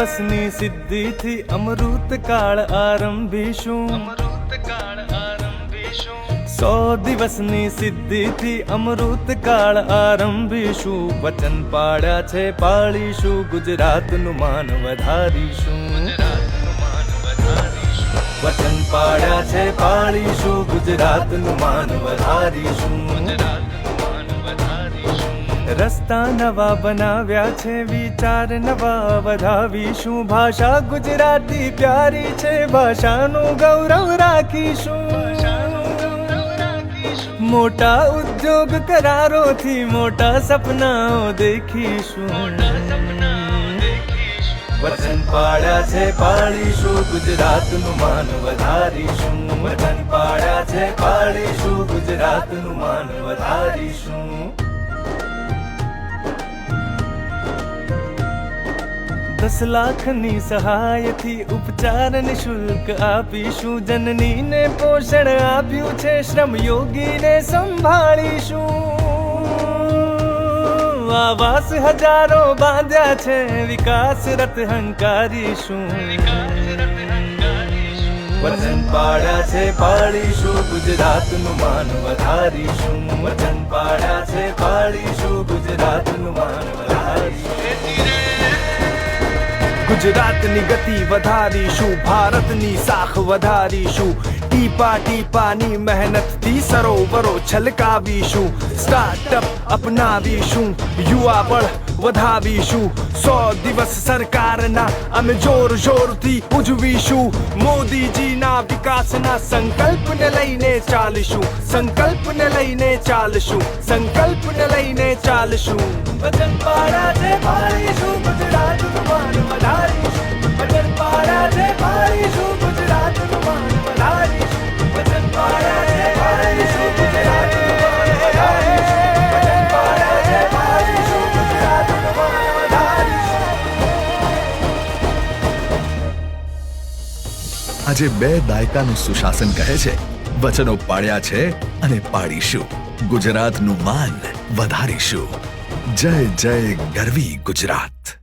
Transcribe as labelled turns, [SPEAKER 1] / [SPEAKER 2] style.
[SPEAKER 1] દિવસની સિદ્ધિથી અમૃતકાળ આરંભીશું 100 દિવસની સિદ્ધિથી અમૃતકાળ આરંભીશું વચન પાડ્યા છે પાળીશું ગુજરાતનું માન વધારીશું વચન પાડ્યા છે પાળીશું ગુજરાતનું માન વધારીશું રસ્તા નવા બનાવ્યા છે વિચાર નવા વધાવીશું ભાષા ગુજરાતી પ્યારી છે ભાષાનું ગૌરવ રાખીશું મોટા ઉદ્યોગ કરારોથી મોટા સપનાઓ દેખીશું વચન પાડ્યા છે પાળીશું ગુજરાતનું માન વધારીશું વચન પાડ્યા છે પાળીશું ગુજરાતનું માન વધારીશું 10 લાખની સહાયથી ઉપચાર નિશુલ્ક આપીશું જનનીને પોષણ આપ્યું છે શ્રમયોગીને સંભાળીશું આવાસ હજારો બાંધ્યા છે વિકાસ રથ હંકારીશું વચન પાડ્યા છે પાળીશું ગુજરાતનું માન વધારીશું વચન પાડ્યા છે પાળીશું ગુજરાતનું માન વધારીશું ગુજરાતની ગતિ વધારીશું ભારતની શાખ વધારીશું ટીપા ટીપાની મહેનતથી સરોવરો છલકાવીશું સ્ટાર્ટઅપ અપનાવીશું યુવા બળ વધાવીશું 100 દિવસ સરકારના અમે જોર જોરથી ઉજવીશું મોદીજીના વિકાસના સંકલ્પને લઈને ચાલીશું સંકલ્પને લઈને ચાલશું સંકલ્પને લઈને ચાલશું વચન પાડ્યા છે પાળીશું ગુજરાતનું માન વધારીશું વચન પાડ્યા છે પાળીશું ગુજરાતનું માન વધારીશું વચન પાડ્યા છે પાળીશું ગુજરાતનું માન વધારીશું વચન પાડ્યા છે પાળીશું ગુજરાતનું માન વધારીશું
[SPEAKER 2] આજે 2 દાયકાનું સુશાસન કહે છે વચનો પાડ્યા છે અને પાડીશું ગુજરાતનું માન વધારીશું જય જય ગરવી ગુજરાત।